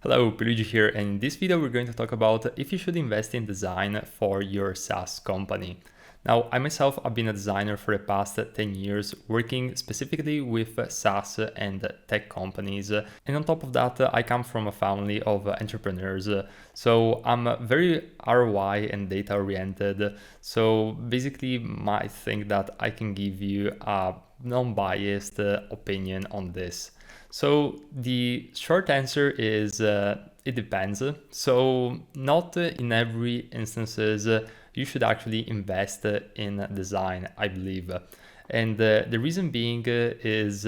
Hello, Pierluigi here, and in this video we're going to talk about if you should invest in design for your SaaS company. Now, I myself have been a designer for the past 10 years, working specifically with SaaS and tech companies. And on top of that, I come from a family of entrepreneurs. So I'm very ROI and data oriented. So basically, I think that I can give you a non-biased opinion on this. So the short answer is it depends. So not in every instances you should actually invest in design, I believe. And the reason being is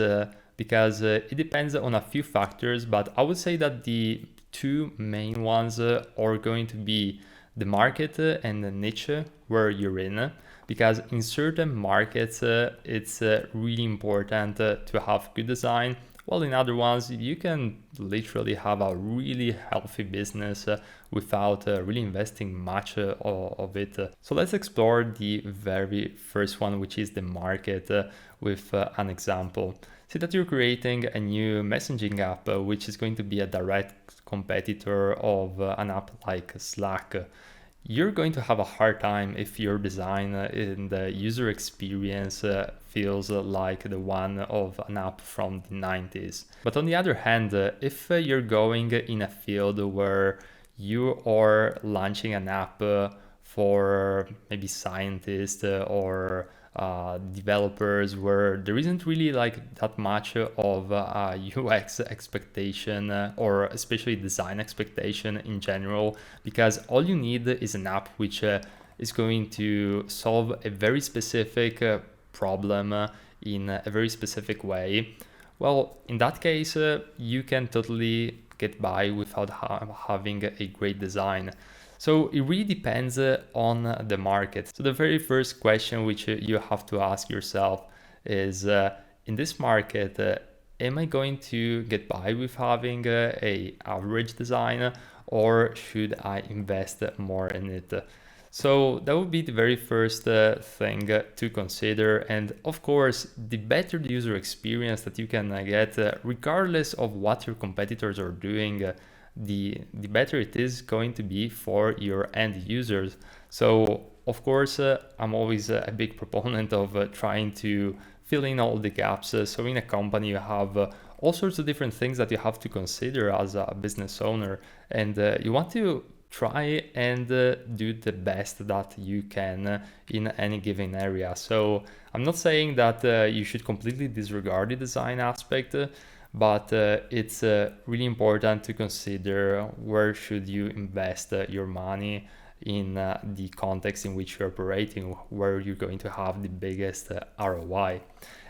because it depends on a few factors, but I would say that the two main ones are going to be the market and the niche where you're in, because in certain markets it's really important to have good design, while in other ones you can literally have a really healthy business without really investing much of it. So let's explore the very first one, which is the market, with an example. Say that you're creating a new messaging app which is going to be a direct competitor of an app like Slack. You're going to have a hard time if your design and the user experience feels like the one of an app from the 90s. But on the other hand, if you're going in a field where you are launching an app for maybe scientists or developers, where there isn't really like that much of UX expectation or especially design expectation in general, because all you need is an app which is going to solve a very specific problem in a very specific way. Well, in that case, you can totally get by without having a great design. So it really depends on the market. So the very first question which you have to ask yourself is, in this market, am I going to get by with having a average design, or should I invest more in it? So that would be the very first thing to consider. And of course, the better the user experience that you can get, regardless of what your competitors are doing, the better it is going to be for your end users. So of course, I'm always a big proponent of trying to fill in all the gaps. So in a company, you have all sorts of different things that you have to consider as a business owner, and you want to try and do the best that you can in any given area. So I'm not saying that you should completely disregard the design aspect, but it's really important to consider where should you invest your money in the context in which you're operating, where you're going to have the biggest ROI.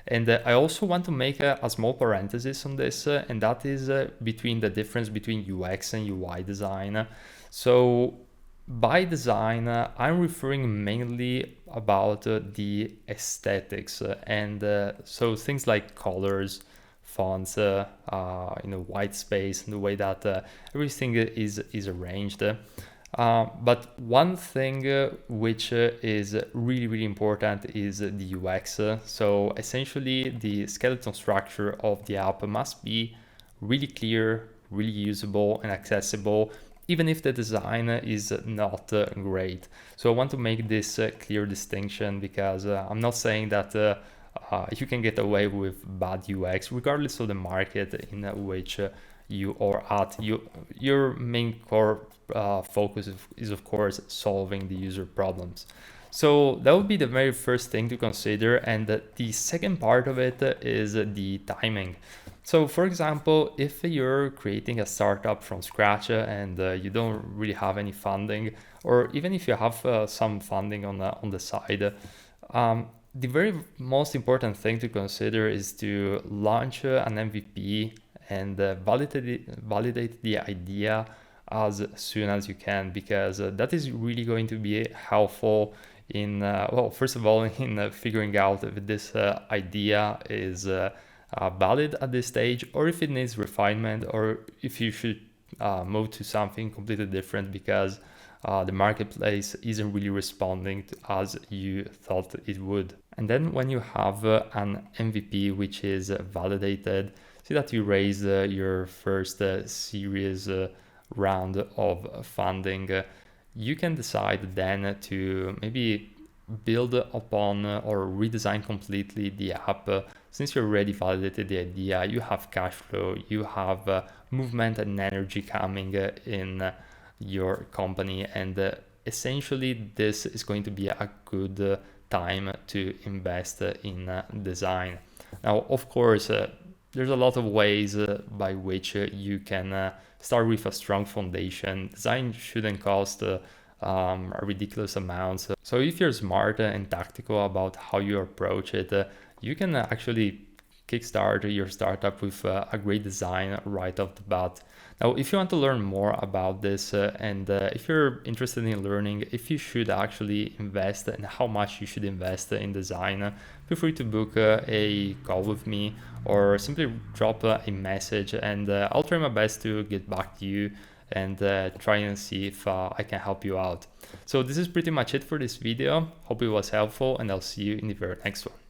And I also want to make a small parenthesis on this, and that is between the difference between UX and UI design. So by design, I'm referring mainly about the aesthetics, and so things like colors, fonts, white space, and the way that everything is arranged. But one thing which is really important is the UX. So essentially, the skeleton structure of the app must be really clear, really usable and accessible, even if the design is not great. So I want to make this clear distinction, because I'm not saying that you can get away with bad UX regardless of the market in which you are at. Your main core focus is of course solving the user problems. So that would be the very first thing to consider, and the second part of it is the timing. So for example, if you're creating a startup from scratch and you don't really have any funding, or even if you have some funding on the side, the very most important thing to consider is to launch an MVP and validate the idea as soon as you can, because that is really going to be helpful in, first of all, in figuring out if this idea is valid at this stage, or if it needs refinement, or if you should move to something completely different because the marketplace isn't really responding as you thought it would. And then when you have an MVP which is validated, see that you raise your first series round of funding, you can decide then to maybe build upon or redesign completely the app. Since you already validated the idea, you have cash flow, you have movement and energy coming in your company, and essentially this is going to be a good time to invest in design. Now, of course, there's a lot of ways by which you can start with a strong foundation. Design shouldn't cost a ridiculous amount. So if you're smart and tactical about how you approach it, you can actually kickstart your startup with a great design right off the bat. Now, if you want to learn more about this and if you're interested in learning if you should actually invest and how much you should invest in design, feel free to book a call with me or simply drop a message, and I'll try my best to get back to you and try and see if I can help you out. So this is pretty much it for this video. Hope it was helpful, and I'll see you in the very next one.